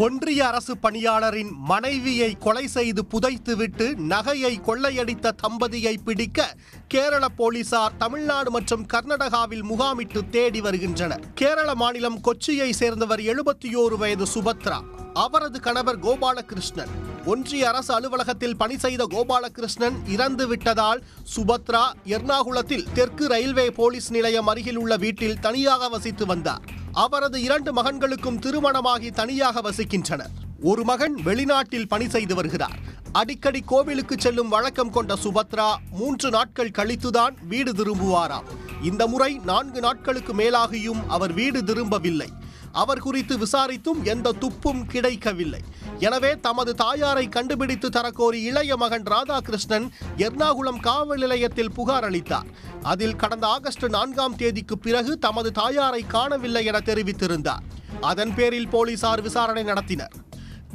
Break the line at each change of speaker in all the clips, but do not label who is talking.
ஒன்றிய அரசு பணியாளரின் மனைவியை கொலை செய்து புதைத்துவிட்டு நகையை கொள்ளையடித்த தம்பதியை பிடிக்க கேரள போலீசார் தமிழ்நாடு மற்றும் கர்நாடகாவில் முகாமிட்டு தேடி வருகின்றனர். கேரள மாநிலம் கொச்சியை சேர்ந்தவர் 71 வயது சுபத்ரா. அவரது கணவர் கோபாலகிருஷ்ணன். ஒன்றிய அரசு அலுவலகத்தில் பணி செய்த கோபாலகிருஷ்ணன் இறந்து விட்டதால் சுபத்ரா எர்ணாகுளத்தில் தெற்கு ரயில்வே போலீஸ் நிலையம் அருகில் உள்ள வீட்டில் தனியாக வசித்து வந்தார். அவரது 2 மகன்களுக்கும் திருமணமாகி தனியாக வசிக்கின்றனர். ஒரு மகன் வெளிநாட்டில் பணி செய்து வருகிறார். அடிக்கடி கோவிலுக்கு செல்லும் வழக்கம் கொண்ட சுபத்ரா 3 நாட்கள் கழித்துதான் வீடு திரும்புவாராம். இந்த முறை 4 நாட்களுக்கு மேலாகியும் அவர் வீடு திரும்பவில்லை. அவர் குறித்து விசாரித்தும் எந்த துப்பும் கிடைக்கவில்லை. எனவே தமது தாயாரை கண்டுபிடித்து தரக்கோரி இளைய மகன் ராதாகிருஷ்ணன் எர்ணாகுளம் காவல் நிலையத்தில் புகார் அளித்தார். அதில் கடந்த ஆகஸ்ட் 4ஆம் தேதிக்கு பிறகு தமது தாயாரை காணவில்லை என தெரிவித்திருந்தார். அதன் பேரில் போலீசார் விசாரணை நடத்தினர்.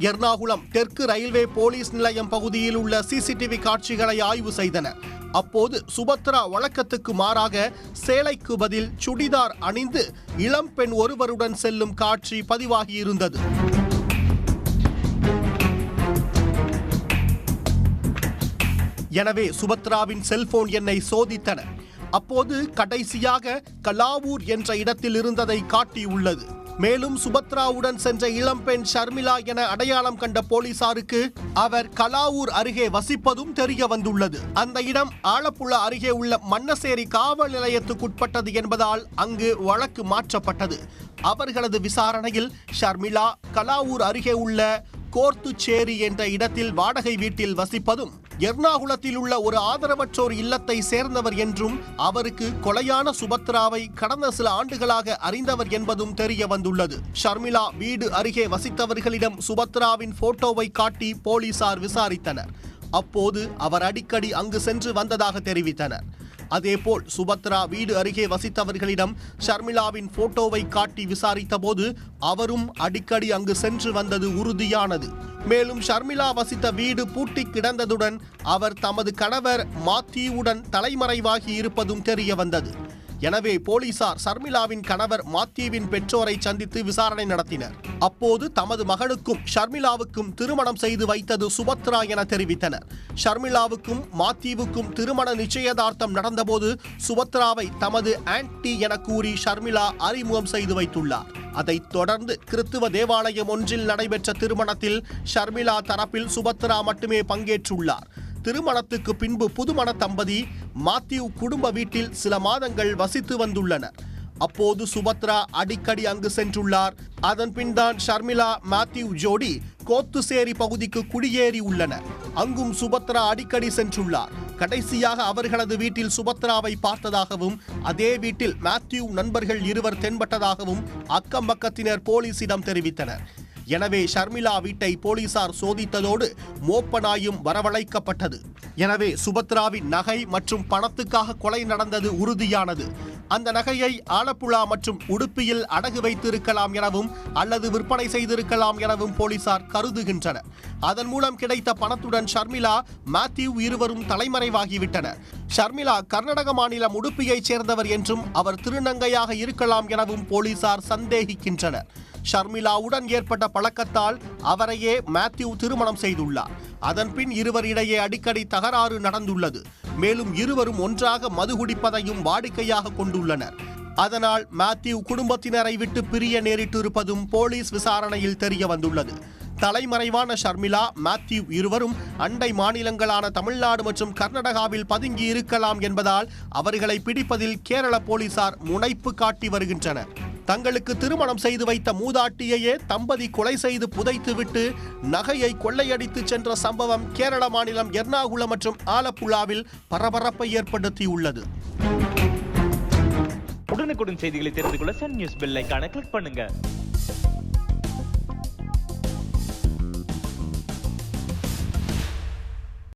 எர்ணாகுளம் தெற்கு ரயில்வே போலீஸ் நிலையம் பகுதியில் உள்ள சிசிடிவி காட்சிகளை ஆய்வு செய்தனர். அப்போது சுபத்ரா வழக்கத்துக்கு மாறாக சேலைக்கு பதில் சுடிதார் அணிந்து இளம் பெண் ஒருவருடன் செல்லும் காட்சி பதிவாகியிருந்தது. எனவே சுபத்ராவின் செல்போன் எண்ணை சோதித்தனர். அப்போது கடைசியாக கலாவூர் என்ற இடத்தில் இருந்ததை காட்டியுள்ளது. மேலும் சுபத்ராவுடன் சென்ற இளம்பெண் ஷர்மிளா என அடையாளம் கண்ட போலீசாருக்கு அவர் கலாவூர் அருகே வசிப்பதும் தெரிய வந்துள்ளது. அந்த இடம் ஆலப்புழா அருகே உள்ள மன்னசேரி காவல் நிலையத்துக்குட்பட்டது என்பதால் அங்கு வழக்கு மாற்றப்பட்டது. அவர்களது விசாரணையில் ஷர்மிளா கலாவூர் அருகே உள்ள கோர்த்துச்சேரி என்ற இடத்தில் வாடகை வீட்டில் வசிப்பதும் எர்ணாகுளத்தில் உள்ள ஒரு ஆதரவற்றோர் இல்லத்தை சேர்ந்தவர் என்றும் அவருக்கு கொலையான சுபத்ராவை கடந்த சில ஆண்டுகளாக அறிந்தவர் என்பதும் தெரிய வந்துள்ளது. ஷர்மிளா வீடு அருகே வசித்தவர்களிடம் சுபத்ராவின் போட்டோவை காட்டி போலீசார் விசாரித்தனர். அப்போது அவர் அடிக்கடி அங்கு சென்று வந்ததாக தெரிவித்தனர். அதேபோல் சுபத்ரா வீடு அருகே வசித்தவர்களிடம் ஷர்மிளாவின் போட்டோவை காட்டி விசாரித்த போது அவரும் அடிக்கடி அங்கு சென்று வந்தது உறுதியானது. மேலும் ஷர்மிளா வசித்த வீடு பூட்டி கிடந்ததுடன் அவர் தமது கணவர் மாத்யூவுடன் தலைமறைவாகி இருப்பதும் தெரிய வந்தது. எனவே போலீசார் ஷர்மிளாவின் கணவர் மாத்யூவின் பெற்றோரை சந்தித்து விசாரணை நடத்தினர். அப்போது தமது மகனுக்கும் ஷர்மிளாவுக்கும் திருமணம் செய்து வைத்தது சுபத்ரா என தெரிவித்தனர். ஷர்மிளாவுக்கும் மாத்யூவுக்கும் திருமண நிச்சயதார்த்தம் நடந்தபோது சுபத்ராவை தமது ஆன்டி என கூறி ஷர்மிளா அறிமுகம் செய்து வைத்துள்ளார். அதைத் தொடர்ந்து கிறித்துவ தேவாலயம் ஒன்றில் நடைபெற்ற திருமணத்தில் ஷர்மிளா தரப்பில் சுபத்ரா மட்டுமே பங்கேற்றுள்ளார். திருமணத்துக்கு பின்பு புதுமண தம்பதி மாத்யூ குடும்ப வீட்டில் சில மாதங்கள் வசித்து வந்துள்ளனர். அப்போது சுபத்ரா அடிக்கடி அங்கு சென்றுள்ளார். அதன் பின் தான் ஷர்மிளா மாத்யூ ஜோடி கோத்துசேரி பகுதிக்கு குடியேறி உள்ளனர். அங்கும் சுபத்ரா அடிக்கடி சென்றுள்ளார். கடைசியாக அவர்களது வீட்டில் சுபத்ராவை பார்த்ததாகவும் அதே வீட்டில் மாத்யூ நண்பர்கள் 2 தென்பட்டதாகவும் அக்கம் பக்கத்தினர் போலீசிடம் தெரிவித்தனர். எனவே ஷர்மிளா வீட்டை போலீசார் சோதித்ததோடு மோப்ப நாயும் வரவழைக்கப்பட்டது. எனவே சுபத்ராவின் நகை மற்றும் பணத்துக்காக கொலை நடந்தது உறுதியானது. அந்த நகையை ஆலப்புழா மற்றும் உடுப்பியில் அடகு வைத்திருக்கலாம் எனவும் அல்லது விற்பனை செய்திருக்கலாம் எனவும் போலீசார் கருதுகின்றனர். அதன் மூலம் கிடைத்த பணத்துடன் ஷர்மிளா மாத்யூ இருவரும் தலைமறைவாகிவிட்டனர். ஷர்மிளா கர்நாடக மாநிலம் உடுப்பியைச் சேர்ந்தவர் என்றும் அவர் திருநங்கையாக இருக்கலாம் எனவும் போலீசார் சந்தேகிக்கின்றனர். ஷர்மிளாவுடன் ஏற்பட்ட பழக்கத்தால் அவரையே மாத்யூ திருமணம் செய்துள்ளார். அதன் பின் இருவரிடையே அடிக்கடி தகராறு நடந்துள்ளது. மேலும் இருவரும் ஒன்றாக மது குடிப்பதையும் வாடிக்கையாக கொண்டுள்ளனர். அதனால் மாத்யூ குடும்பத்தினரை விட்டு பிரிய நேரிட்டு இருப்பதும் போலீஸ் விசாரணையில் தெரிய வந்துள்ளது. தலைமறைவான ஷர்மிளா மாத்யூ இருவரும் அண்டை மாநிலங்களான தமிழ்நாடு மற்றும் கர்நாடகாவில் பதுங்கி இருக்கலாம் என்பதால் அவர்களை பிடிப்பதில் கேரள போலீசார் முனைப்பு காட்டி வருகின்றனர். தங்களுக்கு திருமணம் செய்து வைத்த மூதாட்டியையே தம்பதி கொலை செய்து புதைத்துவிட்டு நகையை கொள்ளையடித்து சென்ற சம்பவம் கேரள மாநிலம் எர்ணாகுளம் மற்றும் ஆலப்புழாவில் பரபரப்பை ஏற்படுத்தியுள்ளது.
உடனுக்குடன் செய்திகளை தெரிந்து கொள்ள சன் நியூஸ் பெல் ஐகானை கிளிக் பண்ணுங்க.